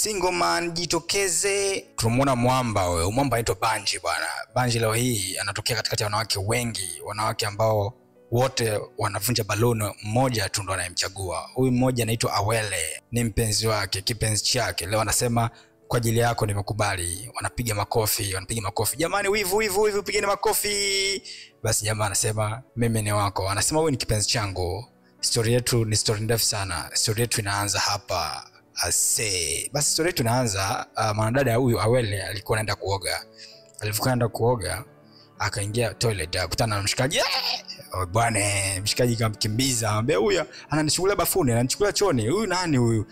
Single man jitokeze. Tunamuona mwamba wewe. Mwamba anaitwa Banji bwana. Banji leo hii anatokea katikati ya wanawake wengi, wanawake ambao wote wanavunja balloon, mmoja tu ndo anayemchagua. Huyu mmoja anaitwa Awele, ni mpenzi wake, kipenzi chake. Leo anasema kwa ajili yako nimekubali. Wanapiga makofi, wanapiga makofi. Jamani wivu pigeni makofi. Basi jamaa anasema mimi ni wako. Anasema wewe ni kipenzi changu. Story yetu ni story ndefu sana. Story yetu inaanza hapa. Basi story yetu inaanza, mwanadada huyu Awele alikuwa anaenda kuoga. Alipokwenda kuoga akaingia toilet, akakutana na mshikaji. Bwana mshikaji kamkimbiza, anambia huyu ananichukulia bafuni, ananichukulia chooni. Huyu nani huyu?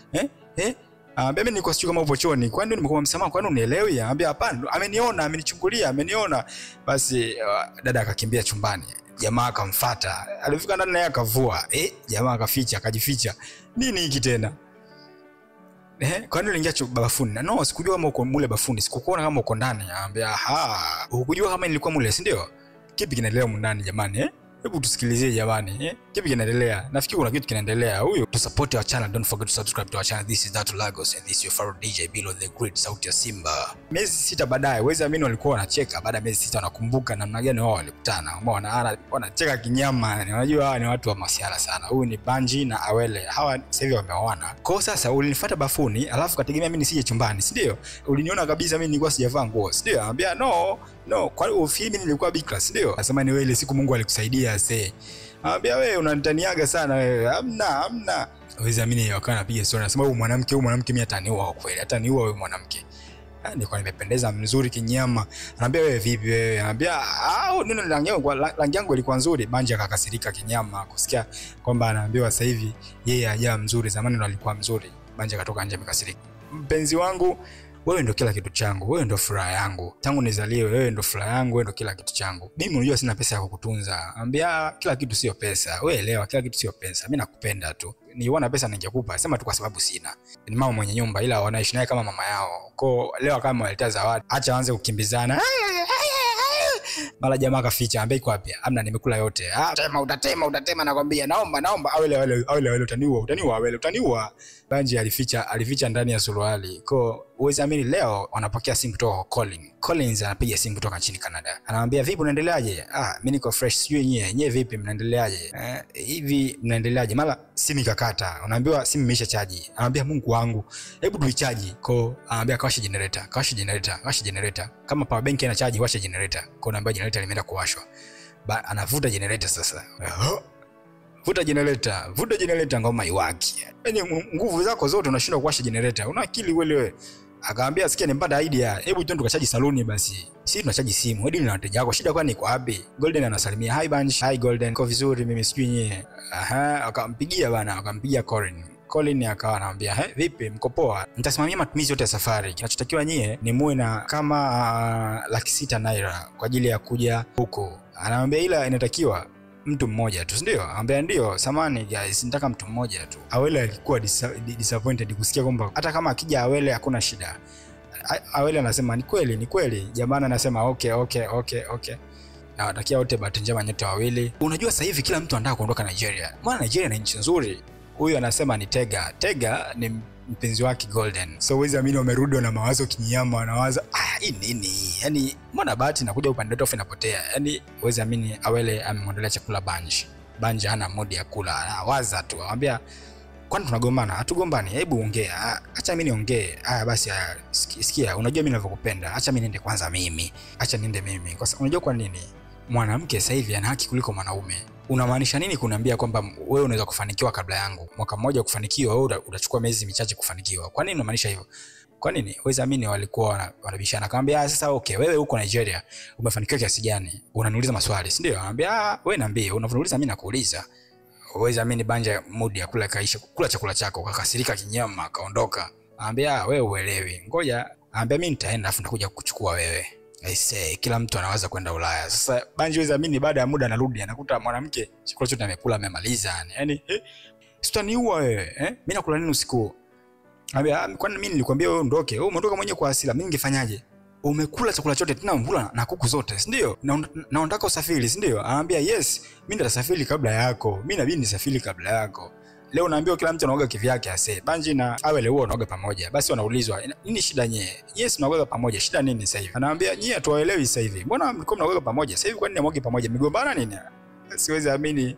Mimi niko sijui kama upo chooni. Kwani ndio nimekuwa msamaha, kwani unielewi? Anambia hapana, ameniona, amenichungulia, ameniona. Basi dada akakimbia chumbani. Jamaa akamfuata. Alifika ndani naye akavua. Jamaa akaficha, akajificha. Nini hiki tena? Kwani uliingia bafuni? No, sikujua kama uko mule bafuni. Sikukuona kama uko ndani. Anambia aha, hukujua kama nilikuwa mule, si ndio? Kipi kinaendelea ndani jamani? Hebu tusikilizie jamani. Kipi kinaendelea? Nafikiri kuna kitu kinaendelea. Huyo to support our channel, don't forget to subscribe to our channel. This is Datu Lagos and this is your favorite DJ Bilo the Great, sauti ya Simba. Miezi 6 baadaye, wezi amini walikuwa wanacheka. Baada ya miezi 6 wanakumbuka namna gani wao walikutana. Wanacheka kinyama. Unajua hawa ni watu wa masiala sana. Huyu ni Banji na Awele. Hawa sasa hivi wameoana. Kwa sasa ulinifuata bafuni, alafu kategemea mimi nisije chumbani, si ndio? Uliniona kabisa mimi nilikuwa sijavaa nguo, si ndio? Anambia no, kwa hiyo mimi nilikuwa bikra, si ndio? Nasema ni wewe, ile siku Mungu alikusaidia sasa. Anambia wewe unanitaniaga sana wewe. Hamna. Wezi amini yakawa anapiga story. Anasema huyu mwanamke mimi ataniua kwa kweli. Ataniua huyu mwanamke. Nilikuwa nimependeza mzuri kinyama. Anambia wewe vipi wewe? Anambia neno rangi yangu ilikuwa nzuri. Banji akakasirika kinyama kusikia kwamba anaambiwa sasa hivi yeye hajawa mzuri, zamani ndo alikuwa mzuri. Banji akatoka nje amekasirika. Mpenzi wangu, wewe ndo kila kitu changu, wewe ndo furaha yangu. Tangu nizaliwe wewe ndo furaha yangu, wewe ndo kila kitu changu. Mimi unajua sina pesa ya kukutunza. Anambia kila kitu sio pesa. Wewe elewa kila kitu sio pesa. Mimi nakupenda tu. Niona pesa ningekupa, sema tu kwa sababu sina. Ni mama mwenye nyumba ila wanaishi naye kama mama yao. Kwa leo kama waleta zawadi, acha waanze kukimbizana. Mala jamaa kaficha, ambaye iko wapi? Amna, nimekula yote. Utatema nakwambia. Naomba Awele utaniua. Banji alificha ndani ya suruali. Kwa uwezi amini leo wanapokea simu kutoka Collins anapiga simu kutoka nchini Canada. Anamwambia vipi unaendeleaje? Mimi niko fresh, sijui nyewe vipi mnaendeleaje? Hivi mnaendeleaje? Mala simu ikakata. Unaambiwa simu imeisha chaji. Anamwambia Mungu wangu, hebu tuichaji. Kwa anamwambia kawasha generator. Kama power bank ina chaji, washa generator. Kwa anamwambia generator limeenda kuwashwa. Anavuta generator sasa. Vuta generator ngoma iwaki. Yaani nguvu zako zote unashindwa kuwasha generator. Una akili wewe? Akamwambia sikia, nimpata idea. Hebu twende tukachaji saluni basi. Sisi tunachaji simu. Hadi na wateja wako. Shida kwani iko wapi? Golden anasalimia. Hi Banji. Hi Golden. Kwa vizuri mimi sijui nyewe. Akampigia bana, akampigia Colin akawa anamwambia, vipi mko poa? Nitasimamia matumizi yote ya safari. Kinachotakiwa nyie ni muwe na kama $600 naira kwa ajili ya kuja huko. Anamwambia ila inatakiwa mtu mmoja tu, ndio? Anambia ndio, samani guys, nitaka mtu mmoja tu. Awele alikuwa disappointed kusikia kwamba hata kama akija Awele hakuna shida. Awele anasema ni kweli. Jamaa anasema okay. Na watakia wote bahati njema nyote wawili. Unajua sasa hivi kila mtu anataka kuondoka Nigeria. Maana Nigeria ni nchi nzuri. Huyu anasema ni Tega ni mpenzi wake Golden. So wezi amini wamerudi na mawazo kinyama, wanawaza hii nini? Yaani mbona bahati inakuja upande wetu inapotea? Yaani wezi amini Awele amemwandalia chakula Banji hana mood ya kula. Anawaza tu. Anamwambia kwani tunagombana? Hatugombani. Hebu ongea. Acha mimi niongee. Basi sikia, unajua mimi ninavyokupenda. Acha mimi niende kwanza mimi. Kwa sababu unajua kwa nini? Mwanamke sasa hivi ana haki kuliko mwanaume. Unamaanisha nini kuniambia kwamba wewe unaweza kufanikiwa kabla yangu? Mwaka mmoja kufanikiwa, wewe utachukua miezi michache kufanikiwa. Kwa nini unamaanisha hivyo? Kwa nini? Wezi amini walikuwa wanabishana. Akamwambia sasa okay, wewe uko Nigeria, umefanikiwa kiasi gani? Unaniuliza maswali, si ndio? Anambia wewe niambie, unaniuliza mimi nakuuliza. Wezi amini Banja mood ya kula kaisha, kula chakula chako, kakasirika kinyama, kaondoka. Anambia wewe uelewi. Ngoja, anambia mimi nitaenda afu nitakuja kukuchukua wewe. Kila mtu anawaza kwenda Ulaya. Sasa Banji wezi amini baada ya muda anarudi anakuta mwanamke chakula chote amekula amemaliza. Yaani sitaniua wewe, mimi nakula nini usiku? Anambia kwani mimi nilikwambia wewe ondoke? Wewe umeondoka mwenyewe kwa hasira. Mimi ningefanyaje? Umekula chakula chote tena umekula na kuku zote, si ndio? Na unataka usafiri, si ndio? Anambia yes, mimi nitasafiri kabla yako. Mimi inabidi nisafiri kabla yako. Leo naambiwa kila mtu anaoga kivyake ase. Banji na Awele huo wanaoga pamoja. Basi wanaulizwa, nini shida nyie? Yes, mnaoga pamoja. Shida nini sasa hivi? Anawaambia, nyie hatuwaelewi sasa hivi. Mbona mlikuwa mnaoga pamoja? Sasa hivi kwa nini mnaoga pamoja? Migombana nini? Siwezi amini.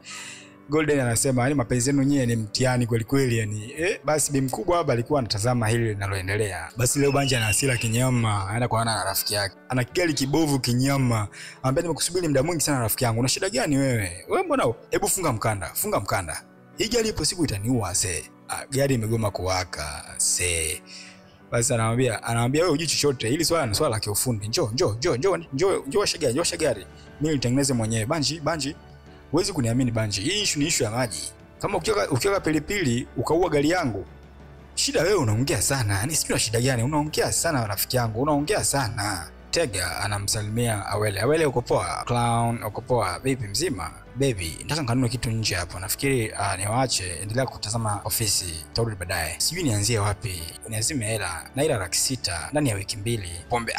Golden anasema yani mapenzi yenu nyie ni mtihani kweli kweli yani. Basi bi mkubwa hapa alikuwa anatazama hili linaloendelea. Basi leo Banji ana hasira kinyama, anaenda kuonana na rafiki yake. Ana kigali kibovu kinyama. Anambia nimekusubiri muda mwingi sana rafiki yangu. Una shida gani wewe? Wewe mbona hebu funga mkanda. Hii gari ipo siku itaniua se. Gari imegoma kuwaka se. Basi anamwambia wewe hujui chochote. Hili swala ni swala la kiufundi. Njoo washa gari. Mimi nitengeneze mwenyewe. Banji huwezi kuniamini Banji. Hii issue ni issue ya maji. Kama ukiweka pilipili ukaua gari yangu. Shida wewe unaongea sana. Yaani sijui shida gani. Unaongea sana rafiki yangu. Unaongea sana. Tega anamsalimia Awele. Awele uko poa? Clown uko poa? Vipi mzima? Baby, nataka nikanunue kitu nje hapo. Nafikiri niwaache, endelea kutazama ofisi. Tarudi baadaye. Sijui nianzie wapi. Uniazime hela. Na hela 600 ndani ya wiki 2. Pombe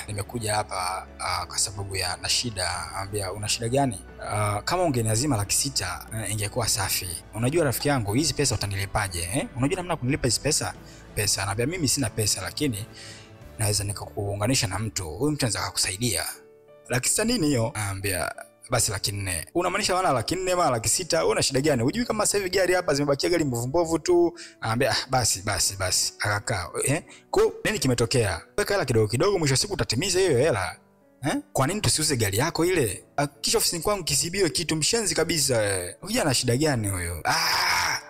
nimekuja hapa kwa sababu ya na shida. Anambia una shida gani? Kama ungeniazima 600 ingekuwa safi. Unajua rafiki yangu, hizi pesa utanilipaje? Unajua namna kunilipa hizi pesa? Anambia mimi sina pesa lakini naweza nikakuunganisha na mtu. Huyu mtu anaweza kukusaidia. 600 nini hiyo? Anambia basi 400. Unamaanisha wana 400 mara 600? Una shida gani? Hujui kama sasa hivi gari hapa zimebakia gari mbovu tu. Anambia basi. Akakaa. Kwa nini kimetokea? Weka hela kidogo mwisho siku utatimiza hiyo hela. Kwa nini tusiuze gari yako ile? Kisha ofisini kwangu kisibiwe kitu mshenzi kabisa. Huyu ana shida gani huyo?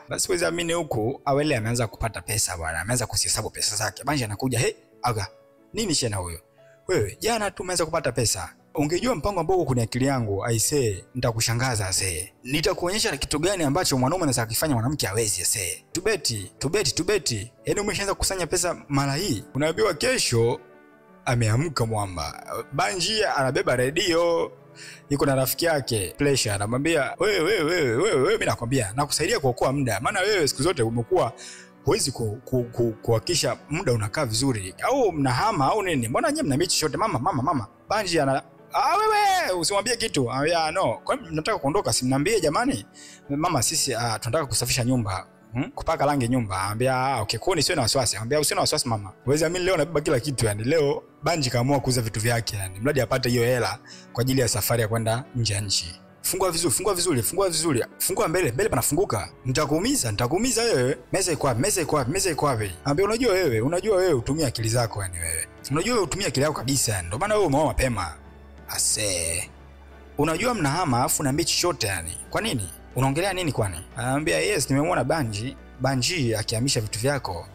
Basi huwezi amini huku Awele ameanza kupata pesa bwana. Ameanza kuhesabu pesa zake. Banji anakuja, aga. Nini shena huyo? Wewe, jana tu umeanza kupata pesa. Ungejua mpango ambao uko kwenye akili yangu, I say, nitakushangaza ase. Nitakuonyesha kitu gani ambacho mwanaume anaweza kufanya mwanamke hawezi ase. Tubeti. Yaani umeshaanza kukusanya pesa mara hii. Unaambiwa kesho ameamka mwamba. Banji anabeba redio. Yuko na rafiki yake, Pleasure, anamwambia, wewe mimi nakwambia, nakusaidia kuokoa muda. Maana wewe siku zote umekuwa huwezi kuhakikisha muda unakaa vizuri. Au mnahama au nini? Mbona nyinyi mna mechi chote? Mama. Banji wewe usimwambie kitu. No. Kwa nini mnataka kuondoka? Simniambie jamani. Mama sisi tunataka kusafisha nyumba. Kupaka rangi nyumba. Anambia okay, kwa nini sio na wasiwasi? Anambia usiwe na wasiwasi mama. Wewe amini leo nabeba kila kitu yani. Leo Banji kaamua kuuza vitu vyake yani. Mradi apate hiyo hela kwa ajili ya safari ya kwenda nje ya nchi. Fungua vizuri. Fungua mbele panafunguka. Nitakuumiza wewe. Meza iko wapi? Anambia unajua wewe utumia akili zako yani wewe. Unajua wewe utumia akili yako kabisa yani. Ndio maana wewe umeoa mapema. Ase. Unajua mnahama afu na mechi chote yani. Kwa nini? Unaongelea nini kwani? Anambia yes, nimemwona Banji akihamisha vitu vyako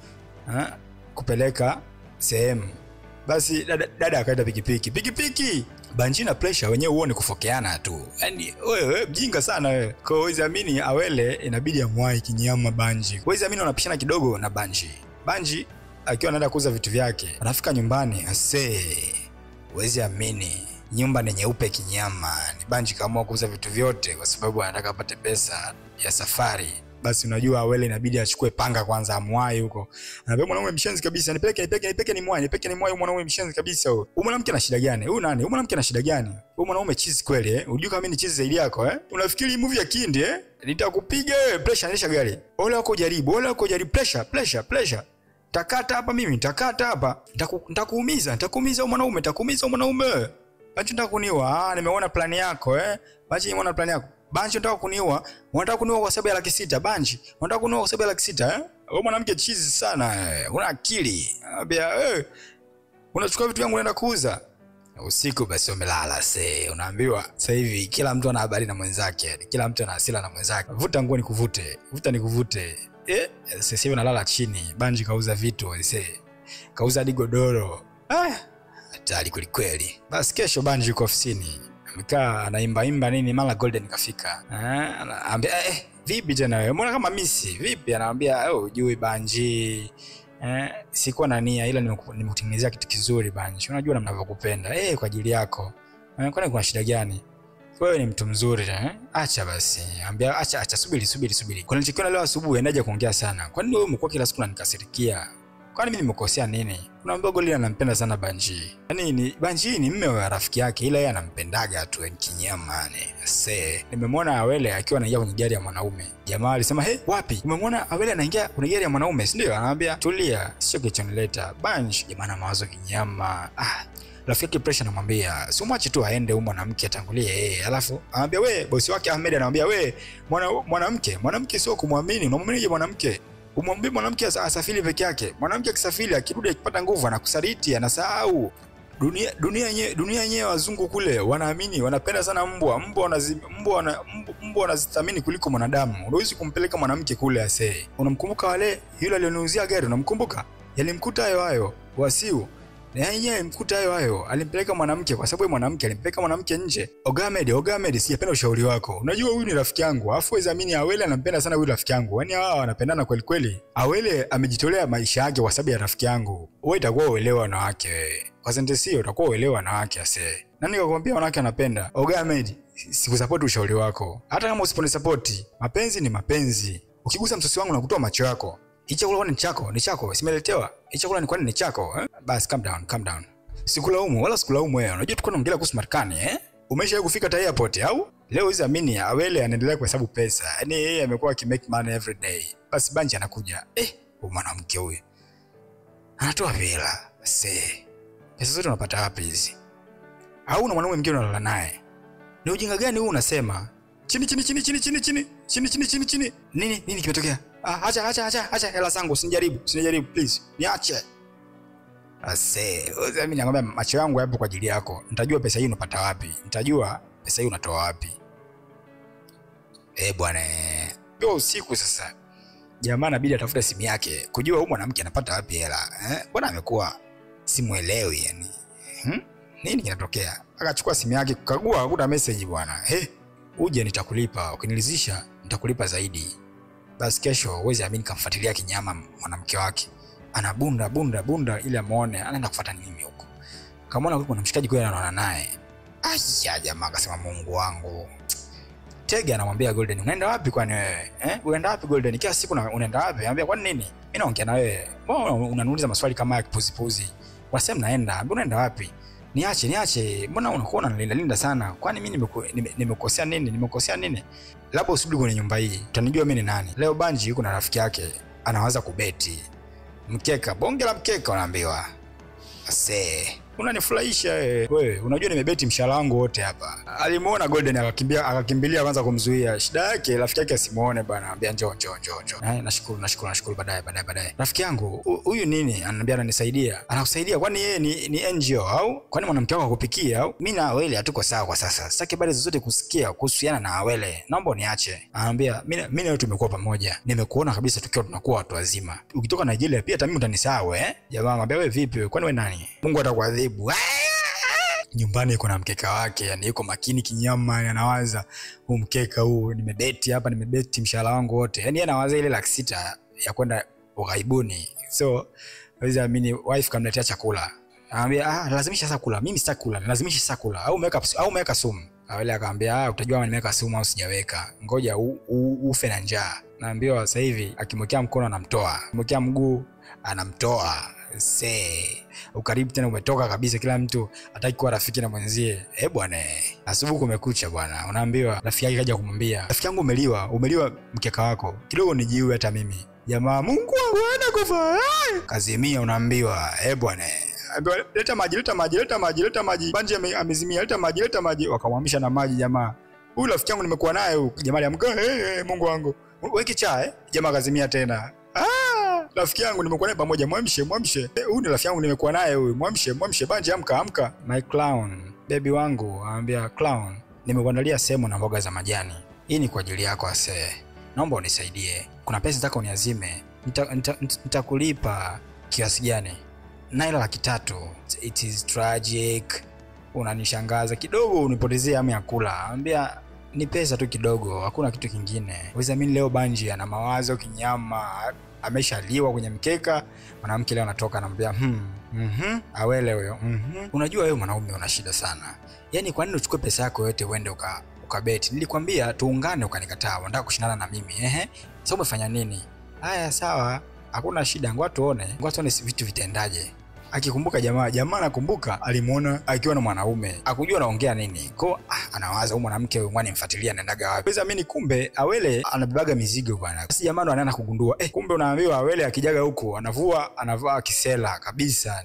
kupeleka sehemu. Basi dada akaenda pikipiki. Banji na Pleasure wenyewe huo ni kufokeana tu. Yaani wewe mjinga sana wewe. Kwa hiyo amini Awele inabidi amwai kinyama Banji. Kwa hiyo amini wanapishana kidogo na Banji akiwa anaenda kuuza vitu vyake. Anafika nyumbani ase. Wezi amini nyumba ni nyeupe kinyama. Ni Banji kaamua kuuza vitu vyote kwa sababu anataka apate pesa ya safari. Basi unajua Awele inabidi achukue panga kwanza amwai huko. Anambia mwanaume mshenzi kabisa, nipeleke ni mwai mwanaume mshenzi kabisa huyo. Huyu mwanamke ana shida gani? Huyu nani? Huyu mwanamke ana shida gani? Huyu mwanaume chizi kweli Unajua kama mimi ni chizi zaidi yako Unafikiri movie ya Kindi Nitakupiga wewe. Pleasure anisha gari. Ole wako jaribu Pleasure. Takata hapa mimi, nitakuumiza mwanaume, Banji nataka kuniua. Nimeona plani yako Banji nimeona plani yako. Banji unataka kuniua kwa sababu ya 600 Banji. Unataka kuniua kwa sababu ya 600 Wewe mwanamke chizi sana Una akili. Anambia unachukua vitu vyangu unaenda kuuza. Usiku basi umelala unaambiwa sasa hivi kila mtu ana habari na mwenzake. Kila mtu ana hasira na mwenzake. Vuta nguo nikuvute. Sasa hivi nalala chini. Banji kauza vitu kauza hadi godoro. Hatari kweli. Basi kesho Banji yuko ofisini. Amekaa anaimba nini mara Golden kafika. Anambia vipi tena wewe? Mbona kama misi? Vipi? Anamwambia hujui Banji. Sikuwa na nia ila nimekutengenezea kitu kizuri Banji. Unajua namna ninavyokupenda. Kwa ajili yako. Kwani kuna shida gani? Wewe ni mtu mzuri acha basi. Anambia acha subiri. Kwa nilichokiona leo asubuhi endaje kuongea sana. Kwani wewe umekuwa kila siku unanikasirikia? Kwani mimi nimekosea nini? Unaambia Goldie anampenda sana Banji. Yaani ni Banji ni mume wa rafiki yake, ila yeye anampendaga tu kinyama ni. Nimemwona Awele akiwa anaingia kwenye gari ya mwanaume. Jamaa alisema, "Hey, wapi? Umemwona Awele anaingia kwenye gari ya mwanaume?" Si ndio? Anamwambia, "Tulia, sio kichonileta." Banji jamaa na mawazo kinyama. Rafiki yake pressure anamwambia, "Si mwache tu aende huyu mwanamke atangulie yeye." Alafu anamwambia, "We, bosi wake Ahmed anamwambia, "We, mwanamke sio kumwamini. Unamwamini mwanamke? Umwambie mwanamke asafiri peke yake. Mwanamke akisafiri akirudi akipata nguvu anakusaliti, anasahau." Dunia yenyewe wazungu kule wanaamini, wanapenda sana mbwa. Mbwa wanazithamini kuliko mwanadamu. Unaweza kumpeleka mwanamke kule ase. Unamkumbuka wale yule aliyoniuzia gari, unamkumbuka? Yalimkuta hayo Wasiu. Na yeye mkuta hayo alimpeleka mwanamke kwa sababu mwanamke alimpeleka mwanamke nje. Ogamed, sijapenda ushauri wako. Unajua huyu ni rafiki yangu. Afu wezamini Awele anampenda sana huyu rafiki yangu. Yaani hao wanapendana kweli kweli. Awele amejitolea maisha yake kwa sababu ya rafiki yangu. Wewe utakuwa uelewa wanawake wewe. Kwa sentence utakuwa uelewa wanawake ase. Nani kakwambia wanawake anapenda? Ogamed, sikusupport ushauri wako. Hata kama usiponisupport, mapenzi ni mapenzi. Ukigusa msosi wangu na kutoa macho yako. Hicho chakula ni chako, simeletewa. Hicho chakula ni kwani ni chako, eh? Bas, calm down. Sikulaumu wewe. Unajua tuko naongelea kuhusu Marekani, eh? Umesha kufika ta airport au? Leo hizi amini Awele anaendelea kuhesabu pesa. Yaani yeye amekuwa akimake money every day. Basi Banji anakuja. Mwanamke huyu anatoa hela. Pesa zote unapata wapi hizi? Au una mwanaume mwingine unalala naye? Ni ujinga gani huu unasema? Chini. Nini kimetokea? Acha hela zangu, usijaribu please. Niache. Mimi nakwambia macho yangu yapo kwa ajili yako. Nitajua pesa hii unapata wapi. Nitajua pesa hii unatoa wapi. Bwana. Ndio usiku sasa. Jamaa inabidi atafute simu yake kujua huyu mwanamke anapata wapi hela. Bwana amekuwa simuelewi yani. Nini kinatokea? Akachukua simu yake kukagua, hakuta message bwana. Uje nitakulipa, ukinilizisha nitakulipa zaidi. Basi kesho uweze amini kamfuatilia kinyama mwanamke wake. Anabunda ili amuone anaenda kufuata nini huko. Kamaona huko kuna mshikaji kwa anaona naye. Jamaa akasema Mungu wangu. Tega anamwambia Golden, "Unaenda wapi kwani wewe? Unaenda wapi Golden? Kila siku unaenda wapi?" Anambia, "Kwani nini? Mimi naongea na wewe. Mbona unaniuliza maswali kama ya kipuzipuzi? Wasema naenda, mbona unaenda wapi? Niache. Mbona unakuwa unanilinda sana? Kwani mimi nimekosea nini? Labda usirudi kwenye nyumba hii. Utanijua mimi ni nani." Leo Banji yuko na rafiki yake, anaanza kubeti. Mkeka, bonge la mkeka unaambiwa. Unanifurahisha wewe. Unajua nimebeti mshahara wangu wote hapa. Alimuona Golden akakimbilia kwanza kumzuia. Shida yake rafiki yake asimuone bwana. Anambia njoo. Nashukuru baadaye. Rafiki yangu huyu nini? Ananiambia ananisaidia. Anakusaidia kwani yeye ni NGO au? Kwani mwanamke wako akupikia au? Mimi na Awele hatuko sawa kwa sasa. Sitaki habari zozote kusikia kuhusiana na Awele. Naomba uniache. Anambia mimi na wewe tumekuwa pamoja. Nimekuona kabisa tukiwa tunakuwa watu wazima. Ukitoka Nigeria pia hata mimi utanisahau Jamaa anambia wewe vipi? Kwani wewe nani? Mungu atakuadhibu. Nyumbani kuna mkeka wake, yani yuko makini kinyama, anawaza huu mkeka huu nimebeti mshahara wangu wote. Yani anawaza ile $600 ya kwenda ughaibuni. So waweza amini wife kamletea chakula. Anambia lazimisha sasa kula. Mimi sitaki kula, lazimisha sasa kula au umeweka sumu. Awele akamwambia utajua nimeweka sumu au sijaweka. Ngoja ufe na njaa. Naambiwa sasa hivi akimwekea mkono anamtoa, akimwekea mguu anamtoa. Ukaribu tena umetoka kabisa, kila mtu hataki kuwa rafiki na mwenzie. Bwana, asubuhi kumekucha bwana. Unaambiwa rafiki yake kaja kumwambia, "Rafiki yangu umeliwa mkeka wako. Kidogo nijiue hata mimi." Jamaa, Mungu wangu anakufa. Kazimia unaambiwa. Bwana. Leta maji. Banji amezimia, leta maji. Wakamwamisha na maji jamaa. Huyu rafiki yangu nimekuwa naye huyu. Jamaa aliamka, Mungu wangu. Weki chai. Jamaa kazimia tena. Rafiki yangu nimekuwa naye pamoja, mwamshe. Huyu ni rafiki yangu nimekuwa naye huyu. Mwamshe Banji, amka. My clown, baby wangu. Anambia, "Clown, nimekuandalia semo na mboga za majani. Hii ni kwa ajili yako Naomba unisaidie. Kuna pesa nataka uniazime. Nitakulipa kiasi gani?" Naira $300. It is tragic. Unanishangaza kidogo, unipotezea hamu ya kula. Anambia, "Ni pesa tu kidogo, hakuna kitu kingine." Uwezamini leo Banji ana mawazo kinyama. Ameshaliwa kwenye mkeka. Mwanamke leo anatoka anamwambia, Awele huyo. Unajua wewe mwanaume una shida sana. Yaani kwa nini uchukue pesa yako yote uende ukabeti? Nilikwambia tuungane ukanikataa. Unataka kushindana na mimi. Sasa umefanya nini? Haya sawa, hakuna shida, ngoja tuone vitu vitendaje. akikumbuka jamaa anakumbuka alimuona akiwa na mwanaume, akujua anaongea nini. Kwa anawaza huyu mwanamke huyu mwani mfuatilia anaendaga wapi. Weza mimi kumbe Awele anabebaga mizigo bwana. Basi jamaa ndo anaanza kugundua kumbe unaambiwa Awele akijaga huko anavaa kisela kabisa.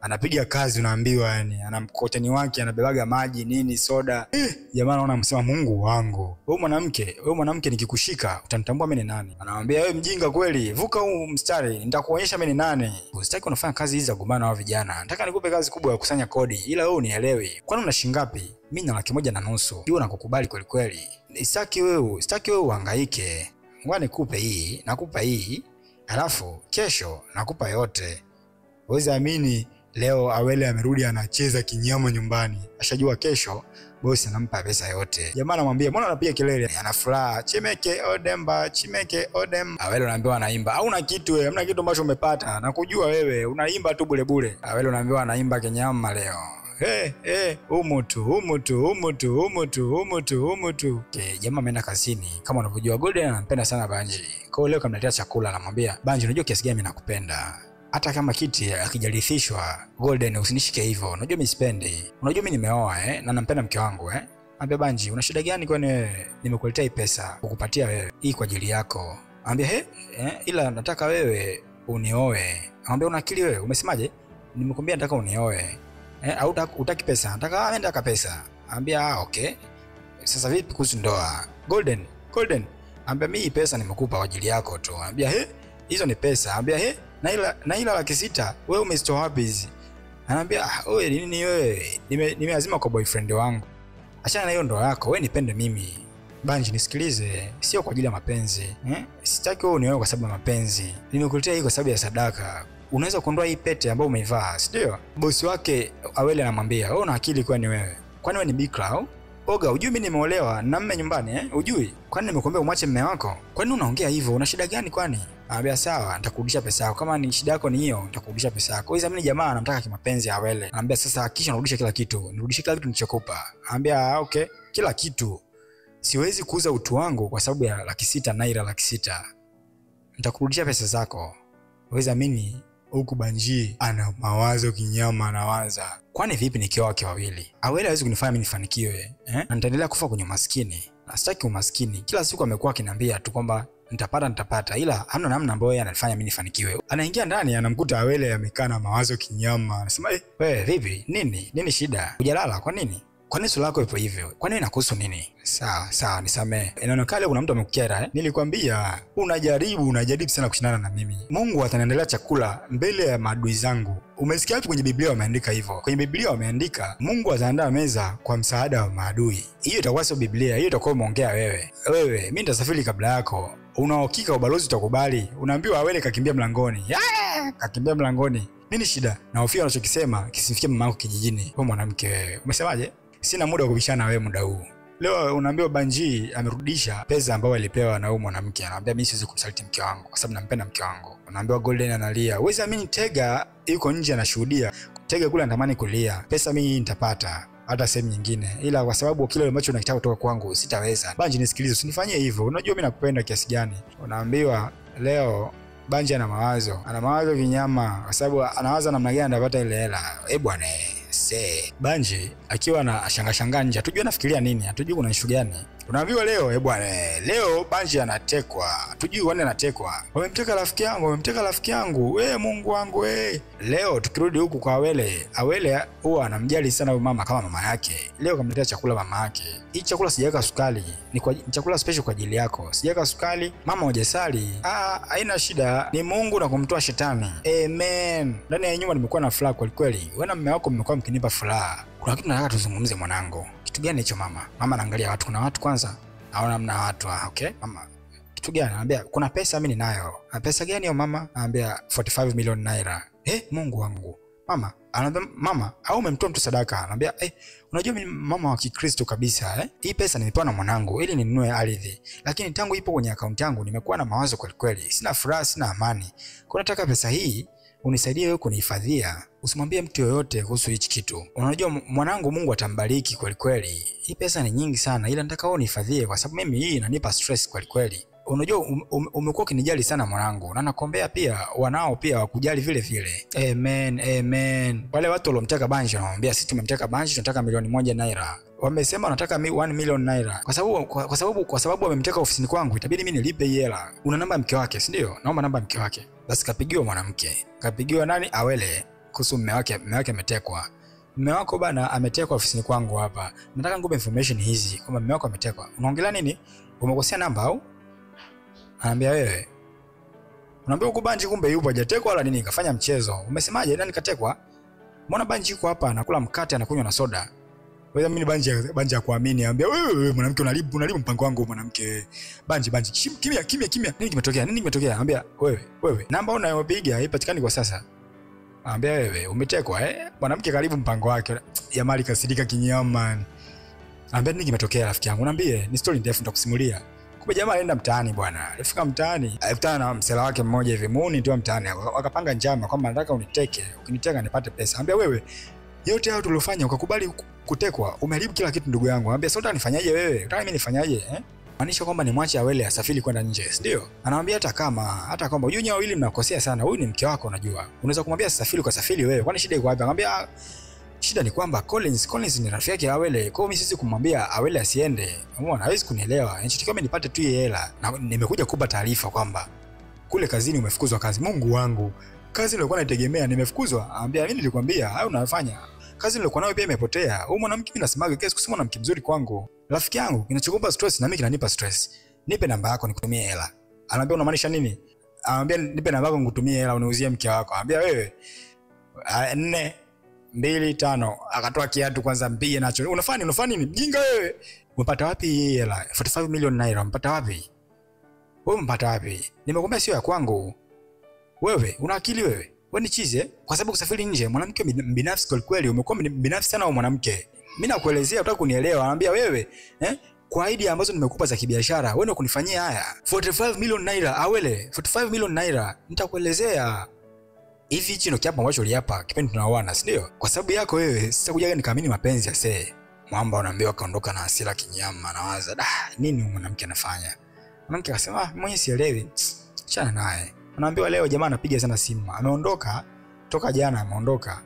Anapiga kazi unaambiwa yani, ana mkoteni wake anabebaga maji nini soda. Jamaa anaona msema Mungu wangu. Wewe mwanamke nikikushika utanitambua mimi ni nani? Anamwambia wewe mjinga kweli, vuka huu mstari nitakuonyesha mimi ni nani. Usitaki unafanya kazi hizi za gombana na vijana. Nataka nikupe kazi kubwa ya kusanya kodi ila wewe unielewi. Kwani una shilingi ngapi? Mimi na 1,500,000. Hiyo nakukubali kweli kweli. Sitaki wewe uhangaike. Ngoja nikupe hii, nakupa hii. Alafu kesho nakupa yote. Uweze amini leo Awele amerudi anacheza kinyama nyumbani. Ashajua kesho bosi anampa pesa yote. Jamaa anamwambia mbona unapiga kelele? Ana furaha. Chimeke odemba, chimeke odem. Awele anaambiwa anaimba. Hauna kitu wewe, hamna kitu ambacho umepata. Nakujua wewe, unaimba tu bure bure. Awele anaambiwa anaimba kinyama leo. Umutu. Jamaa ameenda kazini. Kama unavyojua Golden anampenda sana Banji. Kwa hiyo leo kamletea chakula, anamwambia Banji, unajua kiasi gani mimi nakupenda. Hata kama kiti akijalithishwa Golden usinishike hivyo. Unajua mimi sipendi. Unajua mimi nimeoa na nampenda mke wangu Ambia Banji, una shida gani kwani nimekuletea hii pesa kukupatia wewe? Hii kwa ajili yako. Ambia ila nataka wewe unioe. Ambia una akili wewe? Umesemaje? Nimekwambia nataka unioe. Au utaki pesa? Nataka pesa. Ambia okay. Sasa vipi kuhusu ndoa? Golden. Ambia mimi pesa nimekupa kwa ajili yako tu. Ambia hizo ni pesa. Ambia na ila 600,000 wewe umezitoa wapi hizi? Anambia wewe nini wewe? Nimeazima kwa boyfriend wangu. Achana na hiyo ndoa yako, wewe nipende mimi. Banji nisikilize, sio kwa ajili ya mapenzi. Sitaki wewe unioe kwa sababu ya mapenzi. Nimekuletea hii kwa sababu ya sadaka. Unaweza kuondoa hii pete ambayo umeivaa, si ndio? Bosi wake Awele anamwambia, "Wewe una akili kwani wewe? Kwani wewe ni bikra au? Oga, hujui mimi nimeolewa na mume nyumbani Hujui? Kwani nimekuambia umwache mume wako? Kwani unaongea hivyo? Una shida gani kwani?" Anambia sawa, nitakurudisha pesa yako. Kama ni shida yako ni hiyo, nitakurudisha pesa yako. Hizo mimi jamaa anamtaka kimapenzi Awele. Anambia sasa hakikisha unarudisha kila kitu. Nirudishe kila kitu nilichokupa. Anambia okay, kila kitu. Siwezi kuuza utu wangu kwa sababu ya 600,000 naira 600,000. Nitakurudisha pesa zako. Uweza mimi huku Banji ana mawazo kinyama anawaza. Kwani vipi nikiwa wake wawili? Awele hawezi kunifanya mimi nifanikiwe, Na nitaendelea kufa kwenye umaskini. Na sitaki umaskini. Kila siku amekuwa akiniambia tu kwamba nitapata ila hamna namna ambayo yeye anafanya mimi nifanikiwe. Anaingia ndani anamkuta Awele amekaa na mawazo kinyama. Anasema, "Wewe vipi? Nini shida? Hujalala kwa nini? Kwa nini sura yako ipo hivyo? Kwa nini inakuhusu nini?" Sawa, nisamee. Inaonekana kuna mtu amekukera Nilikwambia unajaribu sana kushindana na mimi. Mungu ataniendelea chakula mbele ya maadui zangu. Umesikia wapi kwenye Biblia wameandika hivyo? Kwenye Biblia wameandika Mungu ataandaa meza kwa msaada wa maadui. Hiyo itakuwa sio Biblia, hiyo itakuwa umeongea wewe. Mimi nitasafiri kabla yako. Unahakika ubalozi utakubali? Unaambiwa Awele kakimbia mlangoni. Kakimbia mlangoni. Nini shida? Na hofia unachokisema kisifikie mama yako kijijini. Wewe mwanamke wewe. Umesemaje? Sina muda wa kubishana wewe muda huu. Leo unaambiwa Banji amerudisha pesa ambayo alipewa na huyo mwanamke. Anamwambia mimi siwezi kumsaliti mke wangu kwa sababu nampenda mke wangu. Unaambiwa Golden analia. Wewe amini Tega yuko nje anashuhudia. Tega kule anatamani kulia. Pesa mimi nitapata hata sehemu nyingine. Ila kwa sababu kile ambacho unakitaka kutoka kwangu sitaweza. Banji nisikilize, usinifanyie hivyo. Unajua mimi nakupenda kiasi gani. Unaambiwa leo Banji ana mawazo kinyama kwa sababu anawaza namna gani atapata ile hela. Bwana Banji akiwa na shanga nje, hatujui anafikiria nini, hatujui kuna issue gani. Unaambiwa leo leo Banji anatekwa. Hatujui wani anatekwa. Wamemteka rafiki yangu. Mungu wangu Leo tukirudi huku kwa Awele huwa anamjali sana huyo mama kama mama yake. Leo kamletea chakula mama yake. Hii chakula sijaweka sukari. Ni chakula special kwa ajili yako. Sijaweka sukari. Mama hujasali. Haina shida. Ni Mungu na kumtoa shetani. Amen. Ndani ya nyumba nimekuwa na furaha kweli kweli. Wewe na mume wako mmekuwa mkinipa furaha. Kuna kitu nataka tuzungumze mwanangu. Kitu gani hicho mama? Mama anaangalia watu, kuna watu kwanza. Haona mna watu, okay? Mama, kitu gani? Anambia kuna pesa mimi ninayo. Na pesa gani hiyo mama? Anambia 45 million naira. Mungu wangu. Mama, anambia mama, au umemtoa mtu sadaka? Anambia unajua mimi mama wa Kikristo kabisa Hii pesa nimepewa na mwanangu ili ninunue ardhi. Lakini tangu ipo kwenye account yangu nimekuwa na mawazo kweli kweli. Sina furaha, sina amani. Kwa nataka pesa hii unisaidie wewe kunihifadhia. Usimwambie mtu yoyote kuhusu hichi kitu. Unajua mwanangu Mungu atambariki kweli kweli. Hii pesa ni nyingi sana ila nataka wewe unihifadhie kwa sababu mimi hii inanipa stress kweli kweli. unajua umekuwa ukinijali sana mwanangu, na nakuombea pia wanao pia wakujali vile vile. Amen, amen. Wale watu waliomteka Banji wanamwambia sisi tumemteka Banji, tunataka milioni Naira. Wamesema wanataka 1 million Naira. Kwa sababu wamemteka ofisini kwangu, itabidi mimi nilipe hela. Una namba mke wake, si ndio? Naomba namba mke wake. Basi kapigiwa mwanamke. Kapigiwa nani? Awele. Kuhusu mume wake ametekwa. Mume wako bana ametekwa ofisini kwangu hapa. Nataka ngupe information hizi kwamba mume wako ametekwa. Unaongelea nini? Umekosea namba au? Anambia wewe. Unaambia uko Banji kumbe yupo hajatekwa wala nini, kafanya mchezo. Umesemaje nani katekwa? Mbona Banji yuko hapa anakula mkate anakunywa na soda? Wewe mimi Banji akuamini, anambia wewe mwanamke unalibu mpango wangu mwanamke. Banji kimya. Nini kimetokea? Anambia wewe namba unayopiga haipatikani kwa sasa. Anambia wewe umetekwa mwanamke karibu mpango wake. Ya mali kasirika kinyama. Anambia nini kimetokea rafiki yangu? Niambie, ni story ndefu nitakusimulia. Kumbe jamaa alienda mtaani bwana. Alifika mtaani, alikutana na msela wake mmoja hivi, muuni tu mtaani. Wakapanga njama kwamba nataka uniteke, ukiniteka nipate pesa. Anambia wewe, yote hayo tuliofanya ukakubali kutekwa, umeharibu kila kitu ndugu yangu. Anambia sasa nifanyaje wewe? Unataka mimi nifanyaje Maanisha kwamba nimwache Awele asafiri kwenda nje, ndio? Anamwambia hata kama unajua nyoa wawili mnakosea sana. Huyu ni mke wako unajua. Unaweza kumwambia asafiri kwa safari wewe. Kwani shida iko wapi? Anamwambia shida ni kwamba Collins ni rafiki yake Awele. Kwa hiyo mimi sisi kumwambia Awele asiende. Umeona hawezi kunielewa. Nitakiwa mimi nipate tu hela. Na nimekuja kukupa taarifa kwamba kule kazini umefukuzwa kazi. Mungu wangu. Kazi nilikuwa naitegemea nimefukuzwa. Anambia mimi nilikwambia hayo unayofanya. Kazi nilikuwa nayo pia imepotea. Huyu mwanamke mimi nasemaga kesi kusema mwanamke mzuri kwangu. Rafiki yangu kinachokupa stress na mimi kinanipa stress. Nipe namba yako nikutumie hela. Anambia unamaanisha nini? Anambia nipe namba yako nikutumie hela uniuzie mke wako. Anambia wewe 4 2 5 akatoa kiatu kwanza mpige nacho. Unafanya nini? Mjinga wewe. Umepata wapi hii hela? 45 million Naira umepata wapi? Wewe umepata wapi? Nimekwambia sio ya kwangu. Wewe una akili wewe? Wewe ni chize kwa sababu kusafiri nje mwanamke binafsi kweli umekuwa binafsi sana wewe mwanamke. Mimi nakuelezea unataka kunielewa. Anambia wewe kwa idea ambazo nimekupa za kibiashara wewe ndio kunifanyia haya. 45 million Naira Awele, 45 million Naira nitakuelezea. Hivi hichi ndio kiapo ambacho uliapa kipindi tunaoana, si ndio? Kwa sababu yako wewe sasa kujaga nikaamini mapenzi ya see. Mwamba unaambiwa kaondoka na hasira kinyama, nawaza nini mwanamke anafanya? Mwanamke akasema mwenye sielewi. Achana naye. Unaambiwa leo jamaa anapiga sana simu. Ameondoka toka jana ameondoka.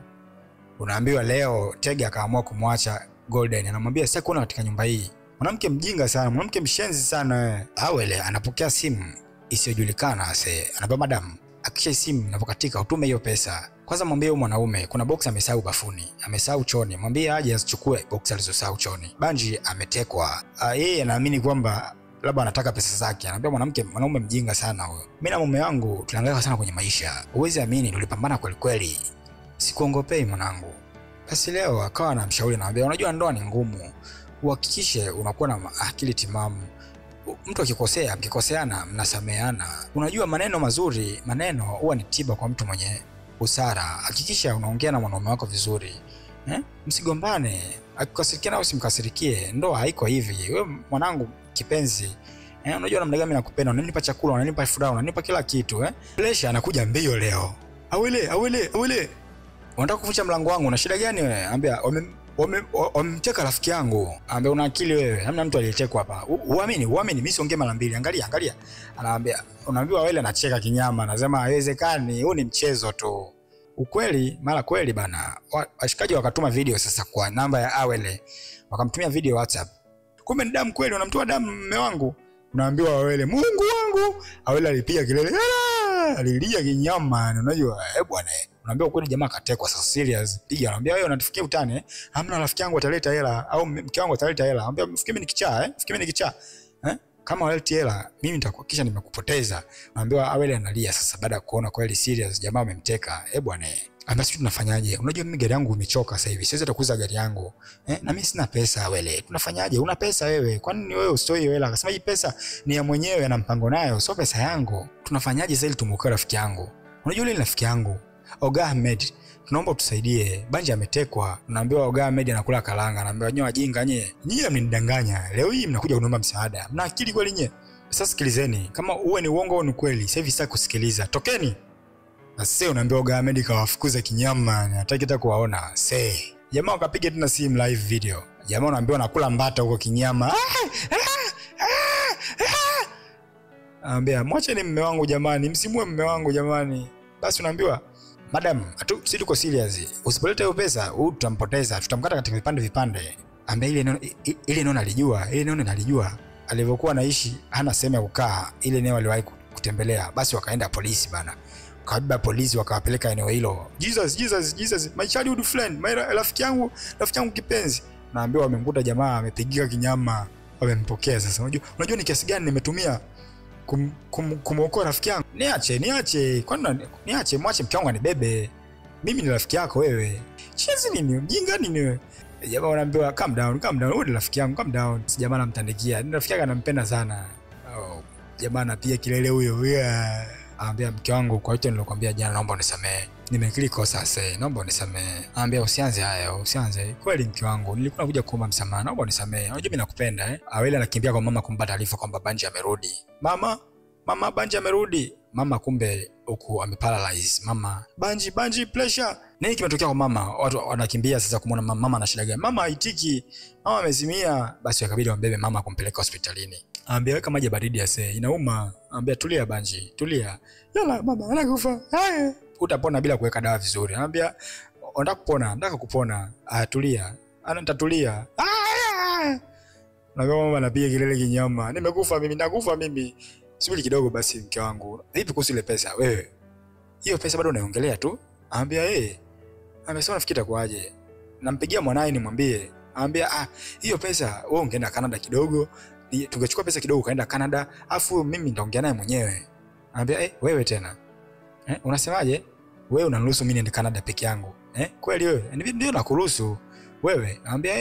Unaambiwa leo Tega akaamua kumwacha Golden. Anamwambia sasa kuona katika nyumba hii. Mwanamke mjinga sana, mwanamke mshenzi sana wewe. Awele anapokea simu isiyojulikana ase. Anambia madam, akisha simu inapokatika utume hiyo pesa. Kwanza mwambie huyo mwanaume kuna box amesahau bafuni, amesahau chooni. Mwambie aje asichukue box alizosahau chooni. Banji ametekwa. Yeye anaamini kwamba labda anataka pesa zake. Anambia mwanaume mjinga sana huyo. Mimi na mume wangu tunahangaika sana kwenye maisha. Uwezi amini tulipambana kweli. Sikuongopei mwanangu. Basi leo akawa anamshauri anamwambia unajua ndoa ni ngumu. Uhakikishe unakuwa na akili timamu. Mtu mkikoseana mnasameheana. Unajua maneno mazuri, maneno huwa ni tiba kwa mtu mwenye busara. Hakikisha unaongea na mwanaume wako vizuri. Msigombane. Akikasirikia na usimkasirikie. Ndoa haiko hivi. Wewe mwanangu kipenzi, unajua namna gani mimi nakupenda, unanipa chakula, unanipa furaha, unanipa kila kitu Lesha anakuja mbio leo. Awele. Unataka kuvunja mlango wangu, una shida gani wewe? Anambia wamemteka rafiki yangu. Anambia una akili wewe? Hamna mtu aliyetekwa hapa. Uamini, mimi siongee mara mbili. Angalia. Unaambiwa Awele anacheka kinyama, anasema haiwezekani, huu ni mchezo tu. Ukweli, mara kweli bana. Washikaji wakatuma video sasa kwa namba ya Awele. Wakamtumia video WhatsApp. Kumbe ni damu kweli, unamtoa damu mume wangu. Unaambiwa Awele, Mungu wangu. Awele alipiga kelele. Alilia kinyama, unajua bwana. Unaambiwa kweli jamaa katekwa sasa serious. Piga anambia wewe unatufikia utane. Hamna rafiki yangu ataleta hela au mke wangu ataleta hela. Anambia mfikiri mimi ni kichaa. Kama waleti hela mimi nitakuhakikisha nimekupoteza. Unaambiwa Awele analia sasa baada ya kuona kweli serious jamaa amemteka. Bwana. Amba sisi tunafanyaje? Unajua mimi gari yangu imechoka sasa hivi. Siwezi kuuza gari yangu. Na mimi sina pesa Awele. Tunafanyaje? Una pesa wewe. Kwa nini wewe usitoi hela? Akasema hii pesa ni ya mwenyewe na mpango nayo, sio pesa yangu. Tunafanyaje sasa ili tumuokoe rafiki yangu? Unajua yule rafiki yangu, Oga Ahmed. Tunaomba utusaidie. Banji ametekwa. Unaambiwa Oga Ahmed anakula kalanga. Anaambiwa nyoa jinga nyie mnanidanganya. Leo hii mnakuja kuniomba msaada. Mna akili kweli nyie? Sasa sikilizeni. Kama uwe ni uongo au ni kweli, sasa hivi sasa kusikiliza. Tokeni. Na sasa unaambiwa Oga Ahmed kawafukuza kinyama, hataki hata kuwaona. Jamaa wakapiga tena simu live video. Jamaa anaambiwa nakula mbata huko kinyama. Anambia mwacheni mume wangu jamani, msimue mume wangu jamani. Basi unaambiwa madam, si tuko serious. Usipoleta hiyo pesa, tutampoteza, tutamkata katika vipande. Anambia ile neno alijua. Alivyokuwa anaishi hana sehemu ya kukaa, ile eneo aliwahi kutembelea. Basi wakaenda polisi bana. Kabla polisi wakawapeleka eneo hilo. Jesus, my childhood friend, my rafiki yangu kipenzi. Naambiwa wamemkuta jamaa amepigika kinyama, wamempokea. Sasa unajua ni kiasi gani nimetumia kumuokoa rafiki yangu? Niache. Kwani niache, mwache mke wangu anibebe. Mimi ni rafiki yako wewe. Chizi nini? Mjinga nini wewe? Jamaa wanaambiwa calm down. Wewe ni rafiki yangu, calm down. Si jamaa anamtandikia. Ni rafiki yake anampenda sana. Jamaa anapiga kilele huyo. Anambia mke wangu, kwa hiyo nilokuambia jana, naomba unisamehe. Nimekiri kosa sasa, naomba unisamehe. Anambia usianze haya, usianze. Kweli mke wangu, nilikuwa nakuja kuomba msamaha, naomba unisamehe. Unajua mimi nakupenda Awele anakimbia kwa mama kumpa taarifa kwamba Banji amerudi. Mama Banji amerudi. Mama kumbe huku ameparalyze. Mama, Banji pressure. Nini kimetokea kwa mama? Watu wanakimbia sasa kumuona mama ana shida gani. Mama haitiki. Mama amezimia. Basi wakabidi wambebe mama kumpeleka hospitalini. Anambia weka maji baridi ase, inauma. Anambia tulia Banji, tulia. Yala mama anakufa. Utapona bila kuweka dawa vizuri. Anambia nataka kupona. Tulia. Nitatulia. Na mama anapiga kilele kinyama. Nakufa mimi. Subiri kidogo basi mke wangu. Vipi kuhusu ile pesa wewe? Hiyo pesa bado unaiongelea tu? Anambia amesema nafikiri itakuaje. Nampigia mwanae nimwambie. Anambia hiyo pesa wewe ungeenda Canada kidogo. Tungechukua pesa kidogo kaenda Canada, afu mimi nitaongea naye mwenyewe. Anambia wewe tena. Unasemaje? Wewe unaniruhusu mimi niende Canada peke yangu? Kweli wewe? Ndio nakuruhusu. Wewe? Anambia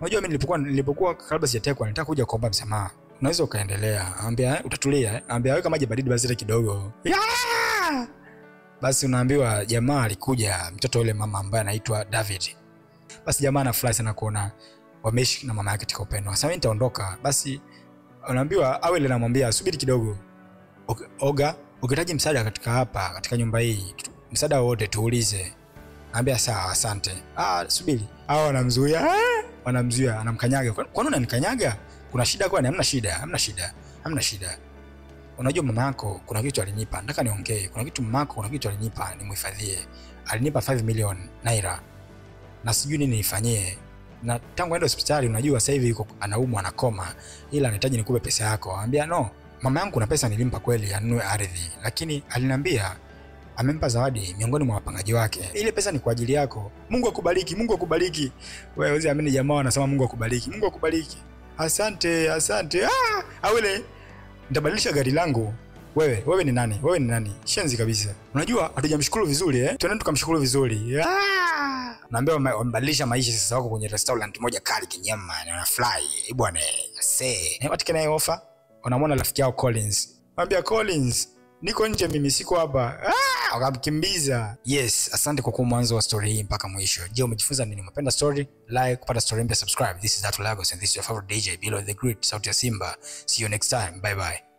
unajua mimi nilipokuwa kabla sijatekwa nilitaka kuja kuomba msamaha. Unaweza ukaendelea. Anambia utatulia. Anambia weka maji baridi basi kidogo. Basi unaambiwa jamaa alikuja, mtoto yule mama ambaye anaitwa David. Basi jamaa anafurahi sana kuona wameishi na mama yake katika upendo. Sasa mimi nitaondoka. Basi unaambiwa Awele anamwambia subiri kidogo. Oga, ukihitaji msaada katika nyumba hii, msaada wote tuulize. Anambia sawa, asante. Subiri. Hao wanamzuia, anamkanyaga. Kwa nini unanikanyaga? Kuna shida kwani? Hamna shida. Unajua mama yako kuna kitu alinipa, nataka niongee. Kuna kitu alinipa nimhifadhie. Alinipa 5 million naira. Na sijui nini nifanyie. Na tangu aende hospitali unajua sasa hivi yuko anaumwa anakoma, ila anahitaji nikupe pesa yako. Anambia no, mama yangu kuna pesa nilimpa kweli anunue ardhi, lakini aliniambia amempa zawadi miongoni mwa wapangaji wake. Ile pesa ni kwa ajili yako. Mungu akubariki. Wewe usiamini jamaa anasema Mungu akubariki. Asante. Awele, nitabadilisha gari langu. Wewe ni nani? Shenzi kabisa. Unajua hatujamshukuru vizuri Tuende tukamshukuru vizuri. Naambia wamebadilisha maisha sasa, wako kwenye restaurant moja kali kinyama na wanafly. Bwana, what can I offer? Unamwona rafiki yao Collins. Anambia Collins, niko nje mimi, siko hapa. Wakamkimbiza. Yes, asante kwa kuwa mwanzo wa story hii mpaka mwisho. Je, umejifunza nini? Umependa story? Like, kupata story mpya subscribe. This is Datu Lagos and this is your favorite DJ Below the Grid, sauti ya Simba. See you next time. Bye bye.